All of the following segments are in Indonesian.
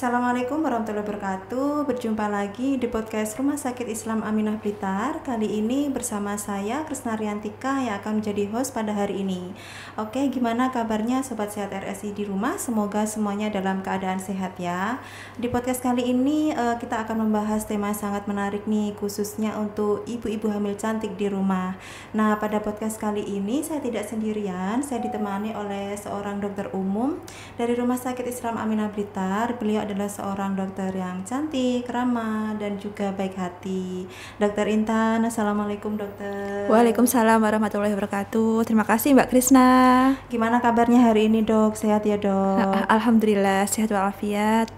Assalamualaikum warahmatullahi wabarakatuh. Berjumpa lagi di podcast Rumah Sakit Islam Aminah Blitar. Kali ini bersama saya Krisna Riantika yang akan menjadi host pada hari ini. Oke, gimana kabarnya Sobat Sehat RSI di rumah? Semoga semuanya dalam keadaan sehat ya. Di podcast kali ini kita akan membahas tema sangat menarik nih, khususnya untuk ibu-ibu hamil cantik di rumah. Nah, pada podcast kali ini saya tidak sendirian, saya ditemani oleh seorang dokter umum dari Rumah Sakit Islam Aminah Blitar. Beliau adalah seorang dokter yang cantik, ramah, dan juga baik hati. Dokter Intan, Assalamualaikum dokter. Waalaikumsalam warahmatullahi wabarakatuh. Terima kasih Mbak Krisna. Gimana kabarnya hari ini dok? Sehat ya dok? Alhamdulillah sehat walafiat.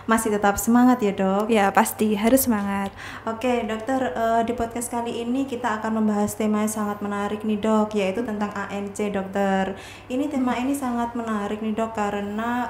Masih tetap semangat ya dok? Ya pasti harus semangat. Oke dokter, di podcast kali ini kita akan membahas tema yang sangat menarik nih dok, yaitu tentang ANC dokter. Ini tema ini sangat menarik nih dok, karena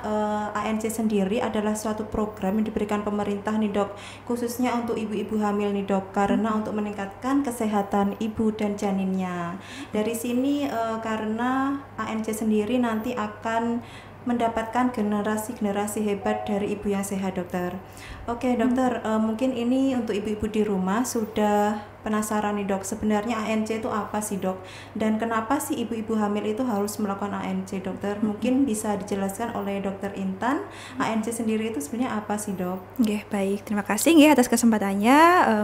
ANC sendiri adalah suatu program yang diberikan pemerintah nih dok, khususnya untuk ibu-ibu hamil nih dok, karena untuk meningkatkan kesehatan ibu dan janinnya. Dari sini karena ANC sendiri nanti akan mendapatkan generasi-generasi hebat dari ibu yang sehat dokter. Oke dokter, mungkin ini untuk ibu-ibu di rumah sudah penasaran nih dok, sebenarnya ANC itu apa sih dok? Dan kenapa sih ibu-ibu hamil itu harus melakukan ANC dokter? Mungkin bisa dijelaskan oleh dokter Intan, ANC sendiri itu sebenarnya apa sih dok? Oke, baik, terima kasih ya atas kesempatannya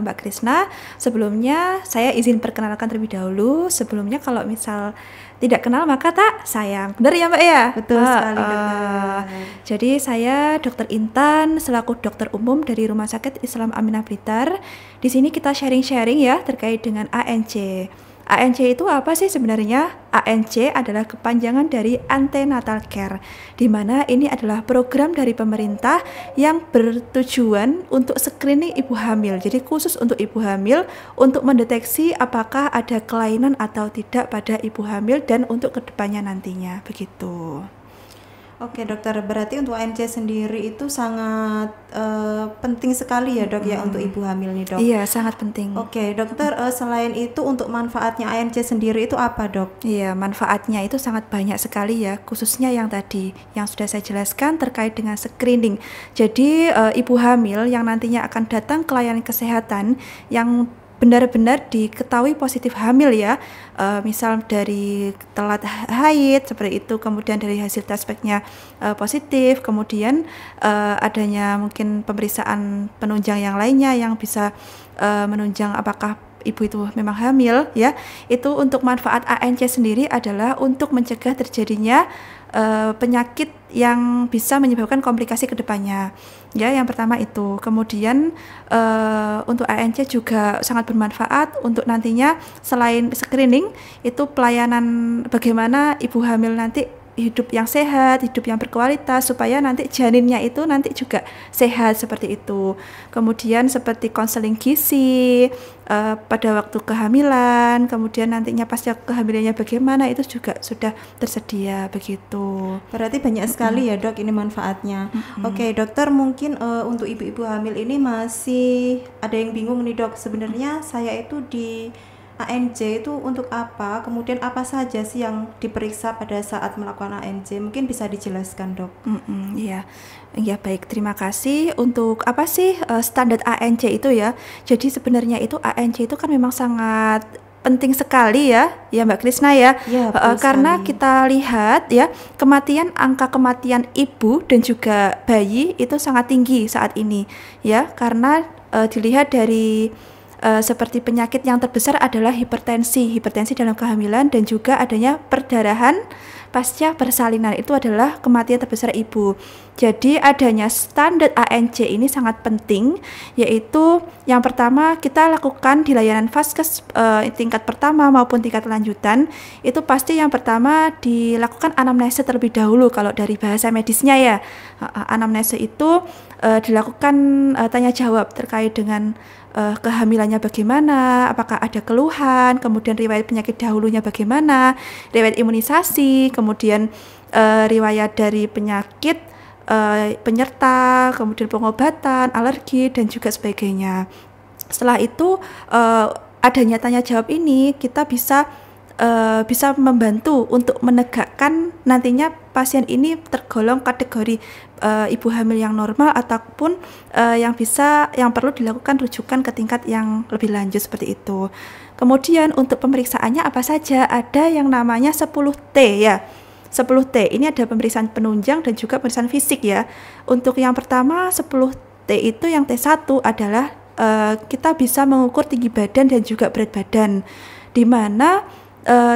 Mbak Krisna. Sebelumnya saya izin perkenalkan terlebih dahulu. Sebelumnya kalau misal tidak kenal maka tak sayang. Benar ya Mbak ya? Betul sekali dokter. Jadi saya Dokter Intan selaku dokter umum dari Rumah Sakit Islam Aminah Blitar. Di sini kita sharing-sharing ya terkait dengan ANC. ANC itu apa sih sebenarnya? ANC adalah kepanjangan dari antenatal care, di mana ini adalah program dari pemerintah yang bertujuan untuk screening ibu hamil. Jadi khusus untuk ibu hamil untuk mendeteksi apakah ada kelainan atau tidak pada ibu hamil dan untuk kedepannya nantinya begitu. Oke dokter, berarti untuk ANC sendiri itu sangat penting sekali ya dok ya untuk ibu hamil nih dok? Iya, sangat penting. Oke dokter, selain itu untuk manfaatnya ANC sendiri itu apa dok? Iya, manfaatnya itu sangat banyak sekali ya, khususnya yang tadi yang sudah saya jelaskan terkait dengan screening. Jadi ibu hamil yang nantinya akan datang ke layanan kesehatan yang benar-benar diketahui positif hamil ya, misal dari telat haid seperti itu, kemudian dari hasil tes speknya positif, kemudian adanya mungkin pemeriksaan penunjang yang lainnya yang bisa menunjang apakah ibu itu memang hamil ya. Itu untuk manfaat ANC sendiri adalah untuk mencegah terjadinya penyakit yang bisa menyebabkan komplikasi ke depannya. Ya, yang pertama itu. Kemudian untuk ANC juga sangat bermanfaat untuk nantinya selain screening itu pelayanan bagaimana ibu hamil nanti hidup yang sehat, hidup yang berkualitas supaya nanti janinnya itu nanti juga sehat seperti itu. Kemudian seperti konseling gizi pada waktu kehamilan, kemudian nantinya pasca kehamilannya bagaimana itu juga sudah tersedia begitu. Berarti banyak sekali ya dok ini manfaatnya. Oke dokter, mungkin untuk ibu-ibu hamil ini masih ada yang bingung nih dok, sebenarnya saya itu di ANC itu untuk apa? Kemudian apa saja sih yang diperiksa pada saat melakukan ANC? Mungkin bisa dijelaskan dok. Iya, ya baik. Terima kasih. Untuk apa sih standar ANC itu ya? Jadi sebenarnya itu ANC itu kan memang sangat penting sekali ya Mbak Krisna ya. Ya karena sekali. kita lihat ya angka kematian ibu dan juga bayi itu sangat tinggi saat ini ya, karena dilihat dari seperti penyakit yang terbesar adalah hipertensi dalam kehamilan dan juga adanya perdarahan pasca persalinan, itu adalah kematian terbesar ibu. Jadi adanya standar ANC ini sangat penting, yaitu yang pertama kita lakukan di layanan vaskes tingkat pertama maupun tingkat lanjutan. Itu pasti yang pertama dilakukan anamnesa terlebih dahulu kalau dari bahasa medisnya ya. Anamnesa itu dilakukan tanya jawab terkait dengan kehamilannya bagaimana, apakah ada keluhan, kemudian riwayat penyakit dahulunya bagaimana, riwayat imunisasi, kemudian riwayat dari penyakit penyerta, kemudian pengobatan, alergi, dan juga sebagainya. Setelah itu adanya tanya jawab ini kita bisa bisa membantu untuk menegakkan nantinya pasien ini tergolong kategori ibu hamil yang normal ataupun yang perlu dilakukan rujukan ke tingkat yang lebih lanjut seperti itu. Kemudian untuk pemeriksaannya apa saja? Ada yang namanya 10T ya. 10T ini ada pemeriksaan penunjang dan juga pemeriksaan fisik ya. Untuk yang pertama 10T itu yang T1 adalah kita bisa mengukur tinggi badan dan juga berat badan, di mana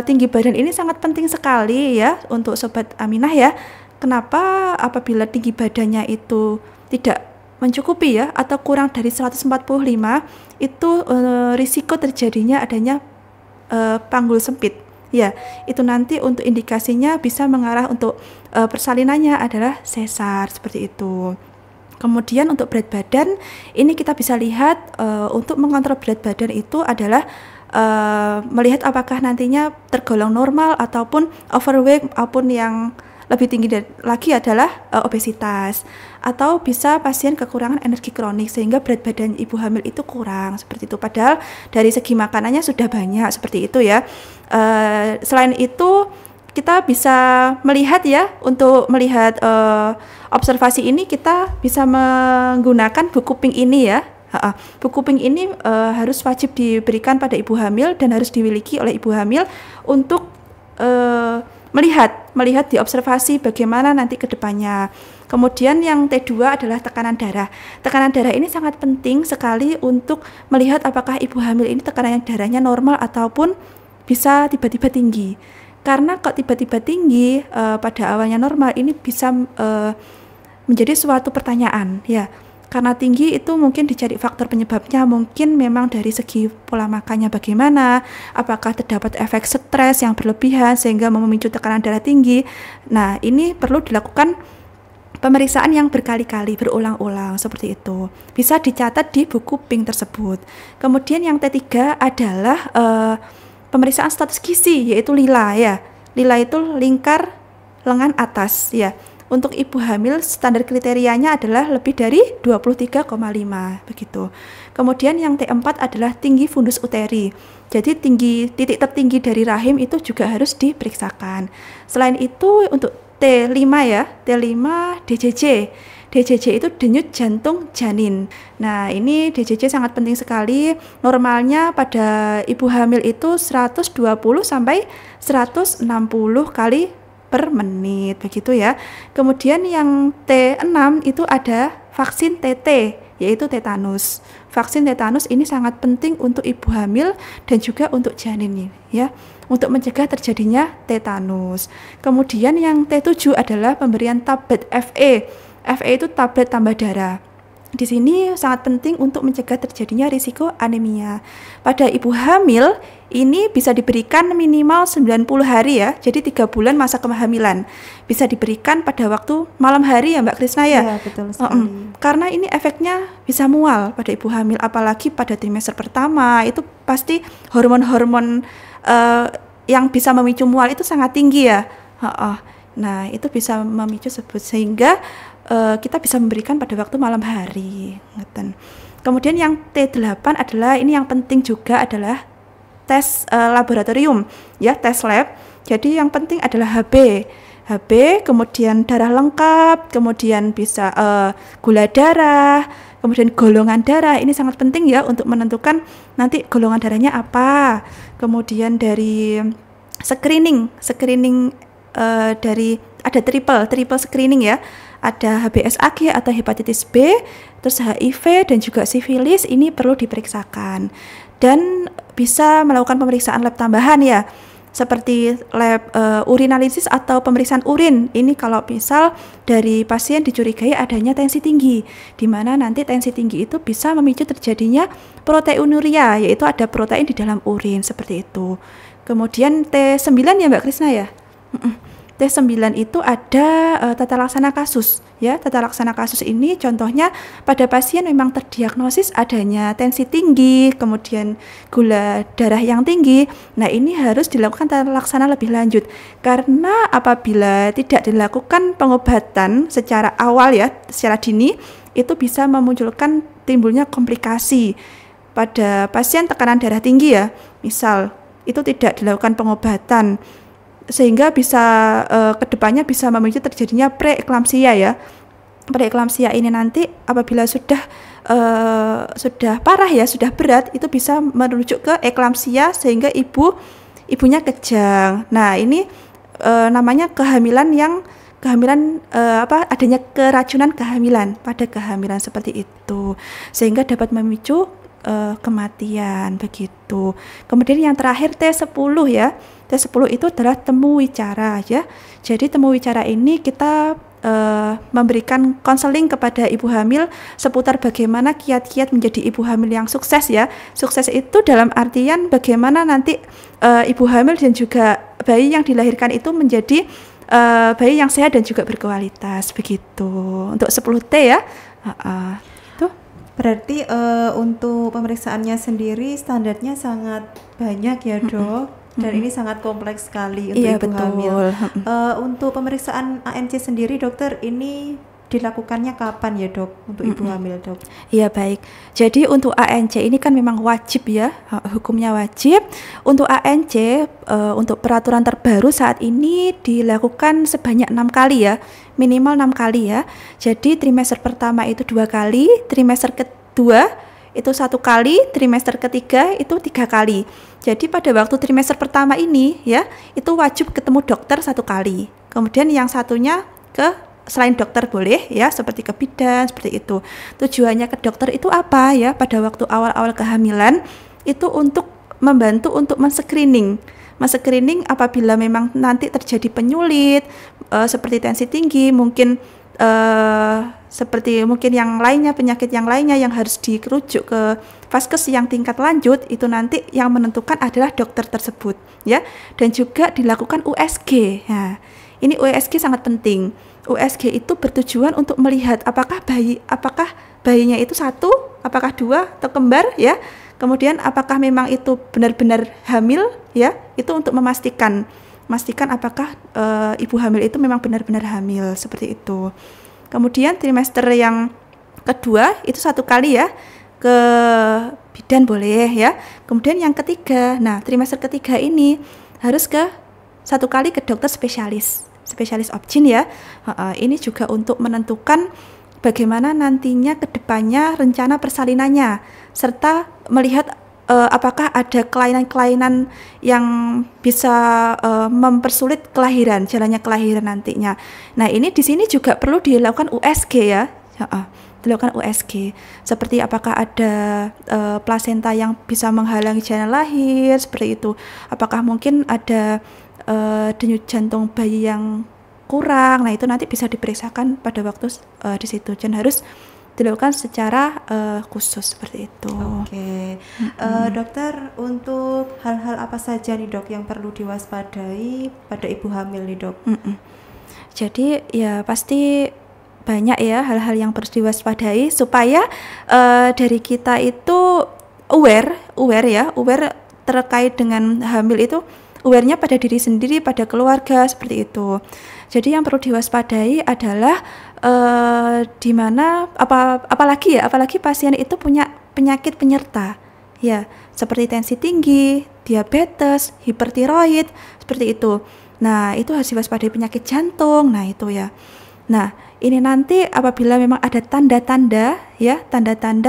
tinggi badan ini sangat penting sekali ya untuk Sobat Aminah ya. Kenapa? Apabila tinggi badannya itu tidak mencukupi ya atau kurang dari 145, itu risiko terjadinya adanya panggul sempit ya. Itu nanti untuk indikasinya bisa mengarah untuk persalinannya adalah sesar seperti itu. Kemudian untuk berat badan ini kita bisa lihat untuk mengontrol berat badan itu adalah melihat apakah nantinya tergolong normal ataupun overweight, ataupun yang lebih tinggi lagi adalah obesitas, atau bisa pasien kekurangan energi kronik sehingga berat badan ibu hamil itu kurang seperti itu, padahal dari segi makanannya sudah banyak seperti itu ya. Selain itu kita bisa melihat ya, untuk melihat observasi ini kita bisa menggunakan buku pink ini ya. Buku pink ini harus wajib diberikan pada ibu hamil dan harus dimiliki oleh ibu hamil untuk melihat diobservasi bagaimana nanti ke depannya. Kemudian yang T2 adalah tekanan darah. Tekanan darah ini sangat penting sekali untuk melihat apakah ibu hamil ini tekanan darahnya normal ataupun bisa tiba-tiba tinggi. Karena kok tiba-tiba tinggi pada awalnya normal, ini bisa menjadi suatu pertanyaan ya. Karena tinggi itu mungkin dicari faktor penyebabnya, mungkin memang dari segi pola makannya bagaimana, apakah terdapat efek stres yang berlebihan sehingga memicu tekanan darah tinggi. Nah, ini perlu dilakukan pemeriksaan yang berkali-kali, berulang-ulang seperti itu. Bisa dicatat di buku pink tersebut. Kemudian yang T3 adalah pemeriksaan status gizi, yaitu lila ya. Lila itu lingkar lengan atas ya. Untuk ibu hamil standar kriterianya adalah lebih dari 23,5 begitu. Kemudian yang T4 adalah tinggi fundus uteri. Jadi titik tertinggi dari rahim itu juga harus diperiksakan. Selain itu untuk T5 ya, T5 DJJ. DJJ itu denyut jantung janin. Nah, ini DJJ sangat penting sekali. Normalnya pada ibu hamil itu 120 sampai 160 kali per menit begitu ya. Kemudian yang T6 itu ada vaksin TT, yaitu tetanus. Vaksin tetanus ini sangat penting untuk ibu hamil dan juga untuk janin ya, untuk mencegah terjadinya tetanus. Kemudian yang T7 adalah pemberian tablet FE. FE itu tablet tambah darah. Di sini sangat penting untuk mencegah terjadinya risiko anemia. Pada ibu hamil ini bisa diberikan minimal 90 hari ya, jadi 3 bulan masa kehamilan. Bisa diberikan pada waktu malam hari ya Mbak Krisna ya? Iya, betul sekali. Karena ini efeknya bisa mual pada ibu hamil, apalagi pada trimester pertama, itu pasti hormon-hormon yang bisa memicu mual itu sangat tinggi ya. Nah, itu bisa memicu sehingga kita bisa memberikan pada waktu malam hari. Kemudian yang T8 adalah ini yang penting juga adalah tes laboratorium ya, tes lab. Jadi yang penting adalah HB, kemudian darah lengkap, kemudian bisa gula darah, kemudian golongan darah. Ini sangat penting ya untuk menentukan nanti golongan darahnya apa. Kemudian dari screening dari ada triple screening ya. Ada HBsAg atau hepatitis B, terus HIV dan juga sifilis, ini perlu diperiksakan. Dan bisa melakukan pemeriksaan lab tambahan ya, seperti lab urinalisis atau pemeriksaan urin. Ini kalau misal dari pasien dicurigai adanya tensi tinggi, di mana nanti tensi tinggi itu bisa memicu terjadinya proteinuria, yaitu ada protein di dalam urin seperti itu. Kemudian T9 ya Mbak Krisna ya. T9 itu ada tata laksana kasus ya. Tata laksana kasus ini contohnya pada pasien memang terdiagnosis adanya tensi tinggi, kemudian gula darah yang tinggi. Nah, ini harus dilakukan tata laksana lebih lanjut, karena apabila tidak dilakukan pengobatan secara awal ya, secara dini, itu bisa memunculkan timbulnya komplikasi pada pasien tekanan darah tinggi ya. Misal itu tidak dilakukan pengobatan, sehingga bisa kedepannya bisa memicu terjadinya preeklamsia ya. Preeklamsia ini nanti apabila sudah parah ya, sudah berat, itu bisa merujuk ke eklamsia sehingga ibunya kejang. Nah, ini namanya adanya keracunan kehamilan pada kehamilan seperti itu, sehingga dapat memicu kematian begitu. Kemudian yang terakhir T10 ya. T10 itu adalah temu wicara ya. Jadi temu wicara ini kita memberikan konseling kepada ibu hamil seputar bagaimana kiat-kiat menjadi ibu hamil yang sukses ya. Sukses itu dalam artian bagaimana nanti ibu hamil dan juga bayi yang dilahirkan itu menjadi bayi yang sehat dan juga berkualitas begitu. Untuk 10T ya. Itu berarti untuk pemeriksaannya sendiri standarnya sangat banyak ya dok. Dan ini sangat kompleks sekali untuk ibu hamil. Untuk pemeriksaan ANC sendiri dokter, ini dilakukannya kapan ya dok untuk ibu hamil dok? Iya baik. Jadi untuk ANC ini kan memang wajib ya, hukumnya wajib. Untuk ANC untuk peraturan terbaru saat ini dilakukan sebanyak 6 kali ya, minimal 6 kali ya. Jadi trimester pertama itu 2 kali, trimester kedua itu 1 kali, trimester ketiga itu 3 kali. Jadi pada waktu trimester pertama ini ya, itu wajib ketemu dokter 1 kali. Kemudian yang satunya selain dokter boleh ya, seperti ke bidan seperti itu. Tujuannya ke dokter itu apa ya? Pada waktu awal-awal kehamilan itu untuk membantu untuk men-screening apabila memang nanti terjadi penyulit seperti tensi tinggi, mungkin seperti mungkin yang lainnya, penyakit yang lainnya yang harus dirujuk ke vaskes yang tingkat lanjut, itu nanti yang menentukan adalah dokter tersebut ya. Dan juga dilakukan USG. Nah, ini USG sangat penting. USG itu bertujuan untuk melihat apakah bayinya itu 1, apakah 2 atau kembar ya. Kemudian apakah memang itu benar-benar hamil ya. Itu untuk memastikan apakah ibu hamil itu memang benar-benar hamil seperti itu. Kemudian trimester yang kedua itu 1 kali ya, ke bidan boleh ya. Kemudian yang ketiga, nah trimester ketiga ini harus 1 kali ke dokter spesialis obgyn ya. Ini juga untuk menentukan bagaimana nantinya kedepannya rencana persalinannya, serta melihat apakah ada kelainan-kelainan yang bisa mempersulit jalannya kelahiran nantinya. Nah, ini di sini juga perlu dilakukan USG ya. Dilakukan USG. Seperti apakah ada plasenta yang bisa menghalangi jalan lahir, seperti itu. Apakah mungkin ada denyut jantung bayi yang kurang. Nah, itu nanti bisa diperiksakan pada waktu di situ. Dan harus dilakukan secara khusus seperti itu. Oke. Dokter, untuk hal-hal apa saja nih dok yang perlu diwaspadai pada ibu hamil nih dok? Jadi ya pasti banyak ya hal-hal yang harus diwaspadai supaya dari kita itu aware terkait dengan hamil itu, aware-nya pada diri sendiri, pada keluarga seperti itu. Jadi yang perlu diwaspadai adalah di mana apalagi pasien itu punya penyakit penyerta ya, seperti tensi tinggi, diabetes, hipertiroid seperti itu. Nah, itu harus diwaspadai penyakit jantung. Nah, itu ya. Nah, ini nanti apabila memang ada tanda-tanda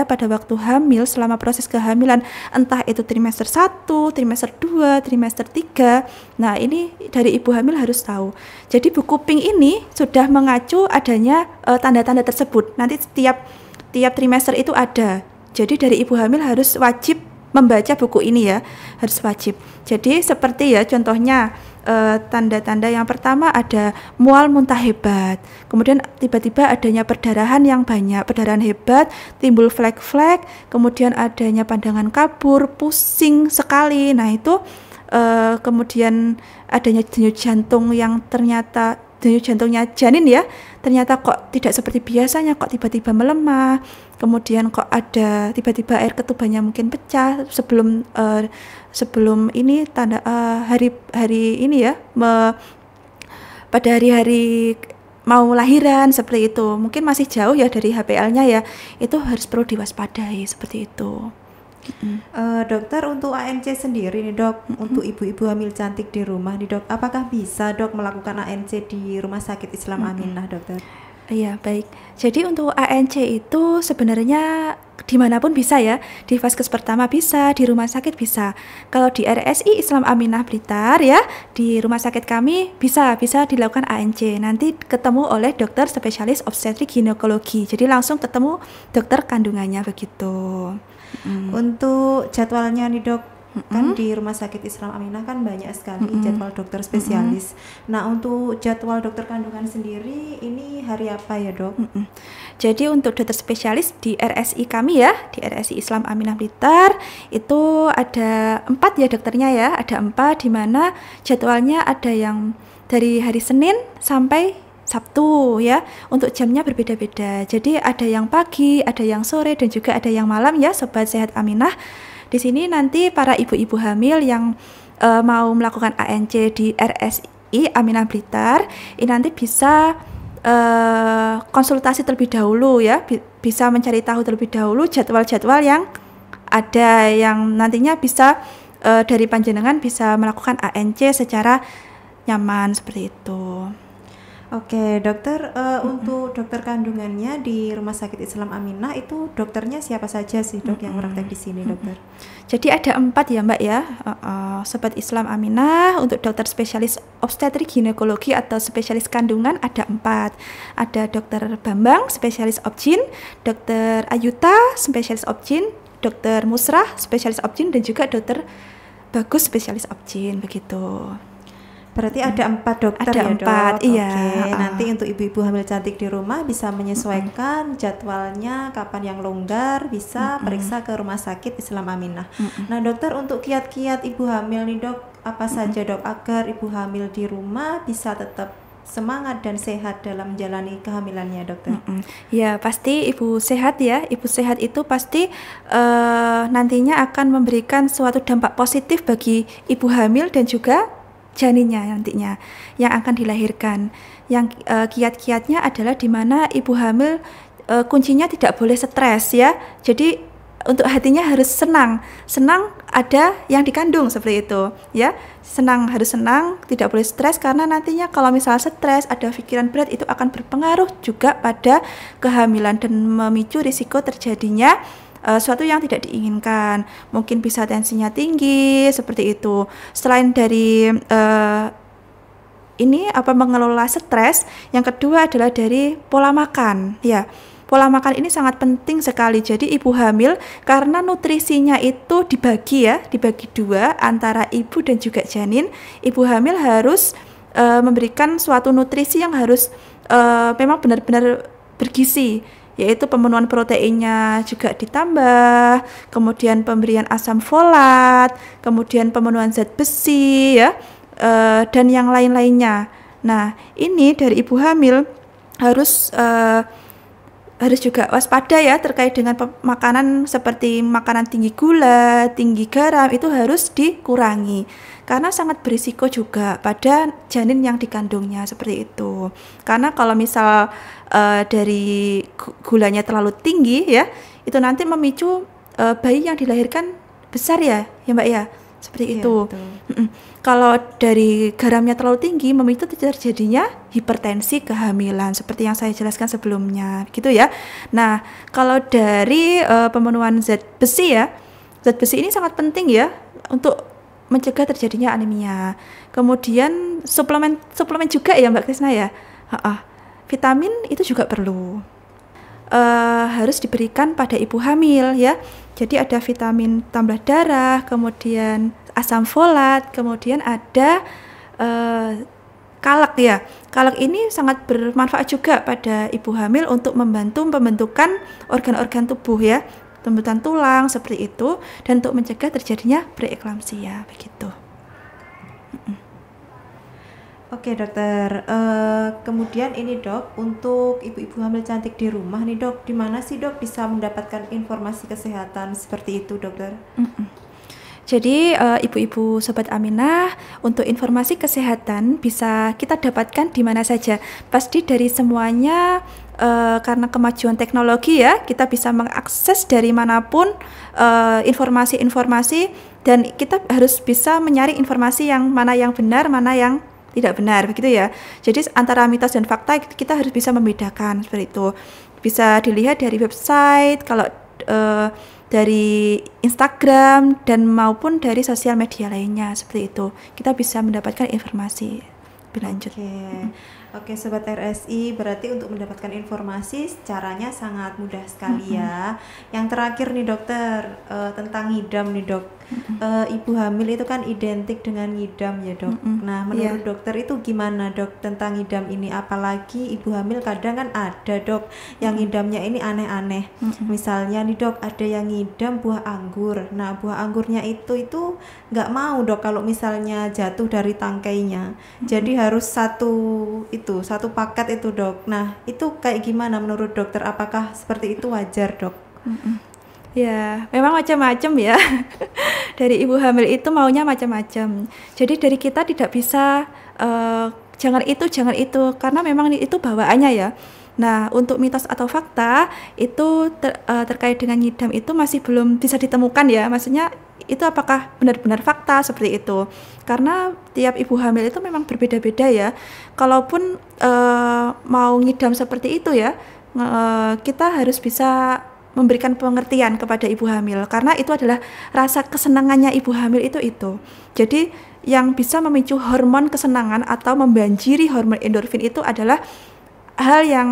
pada waktu hamil selama proses kehamilan, entah itu trimester 1, trimester 2, trimester 3. Nah, ini dari ibu hamil harus tahu. Jadi buku pink ini sudah mengacu adanya tanda-tanda tersebut. Nanti setiap trimester itu ada. Jadi dari ibu hamil harus wajib membaca buku ini ya, harus wajib. Jadi seperti ya contohnya tanda-tanda yang pertama ada mual muntah hebat, kemudian tiba-tiba adanya perdarahan yang banyak, perdarahan hebat, timbul flek-flek, kemudian adanya pandangan kabur, pusing sekali. Nah itu kemudian adanya denyut jantung yang ternyata denyut jantungnya janin ya, ternyata kok tidak seperti biasanya, kok tiba-tiba melemah, kemudian kok ada tiba-tiba air ketubannya mungkin pecah sebelum ini tanda hari ini ya, pada hari-hari mau lahiran seperti itu, mungkin masih jauh ya dari HPL-nya ya, itu harus perlu diwaspadai seperti itu Dokter, untuk ANC sendiri nih dok, untuk ibu-ibu hamil cantik di rumah nih dok, apakah bisa dok melakukan ANC di Rumah Sakit Islam Aminah dokter? Iya, baik. Jadi untuk ANC itu sebenarnya dimanapun bisa ya, di vaskes pertama bisa, di rumah sakit bisa. Kalau di RSI Islam Aminah Blitar ya, di rumah sakit kami bisa dilakukan ANC. Nanti ketemu oleh dokter spesialis obstetrik ginekologi. Jadi langsung ketemu dokter kandungannya begitu. Untuk jadwalnya nih dok, kan di Rumah Sakit Islam Aminah kan banyak sekali jadwal dokter spesialis. Nah, untuk jadwal dokter kandungan sendiri ini hari apa ya dok? Jadi untuk dokter spesialis di RSI kami ya, di RSI Islam Aminah Blitar itu ada 4 ya dokternya ya, ada 4 di mana jadwalnya ada yang dari hari Senin sampai Sabtu ya. Untuk jamnya berbeda-beda. Jadi ada yang pagi, ada yang sore dan juga ada yang malam ya Sobat Sehat Aminah. Di sini nanti para ibu-ibu hamil yang mau melakukan ANC di RSI Aminah Blitar ini nanti bisa konsultasi terlebih dahulu ya, bisa mencari tahu terlebih dahulu jadwal-jadwal yang ada yang nantinya bisa dari panjenengan bisa melakukan ANC secara nyaman seperti itu. Oke dokter, untuk dokter kandungannya di Rumah Sakit Islam Aminah itu dokternya siapa saja sih dok yang praktek di sini dokter? Jadi ada 4 ya mbak ya, Sobat Islam Aminah. Untuk dokter spesialis obstetrik ginekologi atau spesialis kandungan ada 4. Ada dokter Bambang spesialis obgyn, dokter Ayuta spesialis obgyn, dokter Musrah spesialis obgyn dan juga dokter Bagus spesialis obgyn begitu. Berarti ada 4 dokter ada ya 4, dok? iya. Oke, nanti untuk ibu-ibu hamil cantik di rumah bisa menyesuaikan jadwalnya kapan yang longgar, bisa periksa ke Rumah Sakit Islam Aminah. Nah dokter, untuk kiat-kiat ibu hamil nih dok, apa saja dok agar ibu hamil di rumah bisa tetap semangat dan sehat dalam menjalani kehamilannya dokter? Ya pasti ibu sehat ya, ibu sehat itu pasti nantinya akan memberikan suatu dampak positif bagi ibu hamil dan juga janinnya nantinya yang akan dilahirkan. Yang kiat-kiatnya adalah di mana ibu hamil kuncinya tidak boleh stres ya. Jadi untuk hatinya harus senang ada yang dikandung seperti itu ya. Harus senang, tidak boleh stres, karena nantinya kalau misalnya stres, ada pikiran berat, itu akan berpengaruh juga pada kehamilan dan memicu risiko terjadinya suatu yang tidak diinginkan. Mungkin bisa tensinya tinggi seperti itu. Selain dari mengelola stres, yang kedua adalah dari pola makan ya. Pola makan ini sangat penting sekali. Jadi ibu hamil, karena nutrisinya itu dibagi 2 antara ibu dan juga janin, ibu hamil harus memberikan suatu nutrisi yang harus memang benar-benar bergizi, yaitu pemenuhan proteinnya juga ditambah, kemudian pemberian asam folat, kemudian pemenuhan zat besi ya, dan yang lain-lainnya. Nah, ini dari ibu hamil harus juga waspada ya terkait dengan makanan seperti makanan tinggi gula, tinggi garam, itu harus dikurangi karena sangat berisiko juga pada janin yang dikandungnya seperti itu. Karena kalau misal dari gulanya terlalu tinggi ya, itu nanti memicu bayi yang dilahirkan besar ya Mbak ya, seperti itu. Kalau dari garamnya terlalu tinggi, memicu terjadinya hipertensi kehamilan seperti yang saya jelaskan sebelumnya gitu ya. Nah, kalau dari pemenuhan zat besi ya, zat besi ini sangat penting ya untuk mencegah terjadinya anemia. Kemudian suplemen juga ya Mbak Krisna ya. Vitamin itu juga perlu. Harus diberikan pada ibu hamil ya. Jadi ada vitamin tambah darah, kemudian asam folat, kemudian ada kalak ya. Kalak ini sangat bermanfaat juga pada ibu hamil untuk membantu pembentukan organ-organ tubuh ya, pembentukan tulang seperti itu, dan untuk mencegah terjadinya preeklamsia begitu. Oke dokter, kemudian ini dok, untuk ibu-ibu hamil cantik di rumah nih dok, di mana sih dok bisa mendapatkan informasi kesehatan seperti itu dokter? Jadi ibu-ibu Sobat Aminah, untuk informasi kesehatan bisa kita dapatkan di mana saja. Pasti dari semuanya karena kemajuan teknologi ya, kita bisa mengakses dari manapun informasi-informasi, dan kita harus bisa menyaring informasi yang mana yang benar, mana yang tidak benar, begitu ya. Jadi antara mitos dan fakta kita harus bisa membedakan seperti itu. Bisa dilihat dari website, kalau dari Instagram dan maupun dari sosial media lainnya seperti itu. Kita bisa mendapatkan informasi lebih lanjut. Oke, Sobat RSI, berarti untuk mendapatkan informasi caranya sangat mudah sekali ya. Yang terakhir nih dokter, tentang ngidam nih dok. Ibu hamil itu kan identik dengan ngidam ya dok. Nah, menurut dokter itu gimana dok tentang ngidam ini? Apalagi ibu hamil kadang kan ada dok yang ngidamnya ini aneh-aneh. Misalnya nih dok, ada yang ngidam buah anggur. Nah, buah anggurnya itu nggak mau dok kalau misalnya jatuh dari tangkainya. Jadi harus satu paket itu dok. Nah, itu kayak gimana menurut dokter? Apakah seperti itu wajar dok? Ya, memang macam-macam ya. Dari ibu hamil itu maunya macam-macam. Jadi dari kita tidak bisa jangan itu, karena memang itu bawaannya ya. Nah, untuk mitos atau fakta itu terkait dengan ngidam itu masih belum bisa ditemukan ya. Maksudnya itu apakah benar-benar fakta seperti itu? Karena tiap ibu hamil itu memang berbeda-beda ya. Kalaupun mau ngidam seperti itu ya, kita harus bisa memberikan pengertian kepada ibu hamil, karena itu adalah rasa kesenangannya ibu hamil itu. Jadi yang bisa memicu hormon kesenangan atau membanjiri hormon endorfin itu adalah hal yang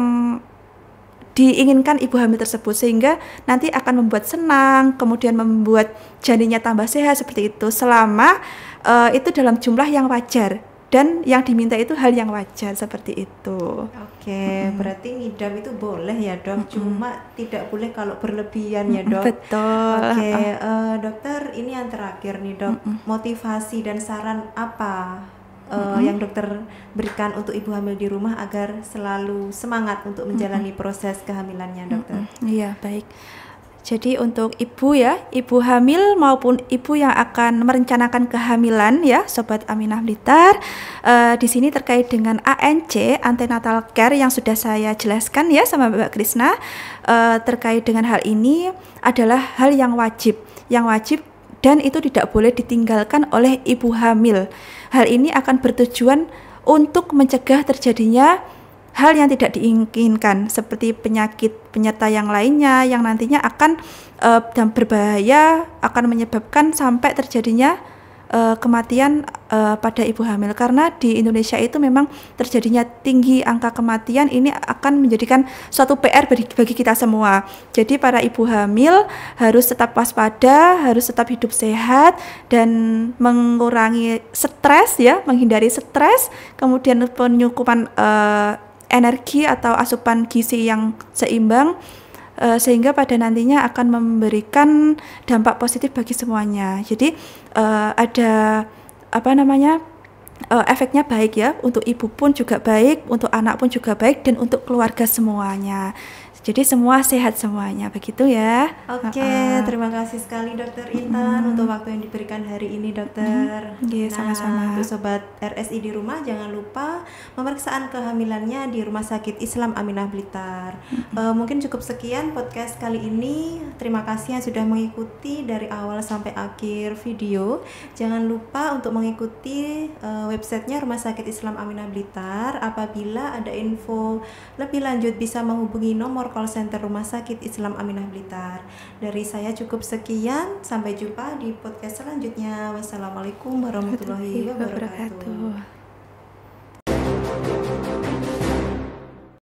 diinginkan ibu hamil tersebut, sehingga nanti akan membuat senang, kemudian membuat janinnya tambah sehat seperti itu, selama itu dalam jumlah yang wajar dan yang diminta itu hal yang wajar seperti itu. Oke, berarti ngidam itu boleh ya dok, cuma tidak boleh kalau berlebihan ya dok. Betul. Oke, dokter, ini yang terakhir nih dok, motivasi dan saran apa yang dokter berikan untuk ibu hamil di rumah agar selalu semangat untuk menjalani proses kehamilannya dokter? Iya, baik. Jadi untuk ibu ya, ibu hamil maupun ibu yang akan merencanakan kehamilan ya, Sobat Aminah Blitar, di sini terkait dengan ANC, antenatal care, yang sudah saya jelaskan ya sama Mbak Krisna, terkait dengan hal ini adalah hal yang wajib dan itu tidak boleh ditinggalkan oleh ibu hamil. Hal ini akan bertujuan untuk mencegah terjadinya hal yang tidak diinginkan seperti penyakit penyerta yang lainnya yang nantinya akan berbahaya, akan menyebabkan sampai terjadinya kematian pada ibu hamil. Karena di Indonesia itu memang terjadinya tinggi angka kematian, ini akan menjadikan suatu PR bagi kita semua. Jadi para ibu hamil harus tetap waspada, harus tetap hidup sehat dan mengurangi stres ya, menghindari stres, kemudian penyukupan energi atau asupan gizi yang seimbang, sehingga pada nantinya akan memberikan dampak positif bagi semuanya. Jadi ada efeknya baik ya, untuk ibu pun juga baik, untuk anak pun juga baik, dan untuk keluarga semuanya. Jadi semua sehat semuanya, begitu ya. Oke, terima kasih sekali Dokter Intan untuk waktu yang diberikan hari ini dokter. Sama-sama. Untuk Sobat RSI di rumah, jangan lupa pemeriksaan kehamilannya di Rumah Sakit Islam Aminah Blitar. Mungkin cukup sekian podcast kali ini. Terima kasih yang sudah mengikuti dari awal sampai akhir video. Jangan lupa untuk mengikuti websitenya Rumah Sakit Islam Aminah Blitar. Apabila ada info lebih lanjut bisa menghubungi nomor call center Rumah Sakit Islam Aminah Blitar. Dari saya cukup sekian, sampai jumpa di podcast selanjutnya. Wassalamualaikum warahmatullahi wabarakatuh.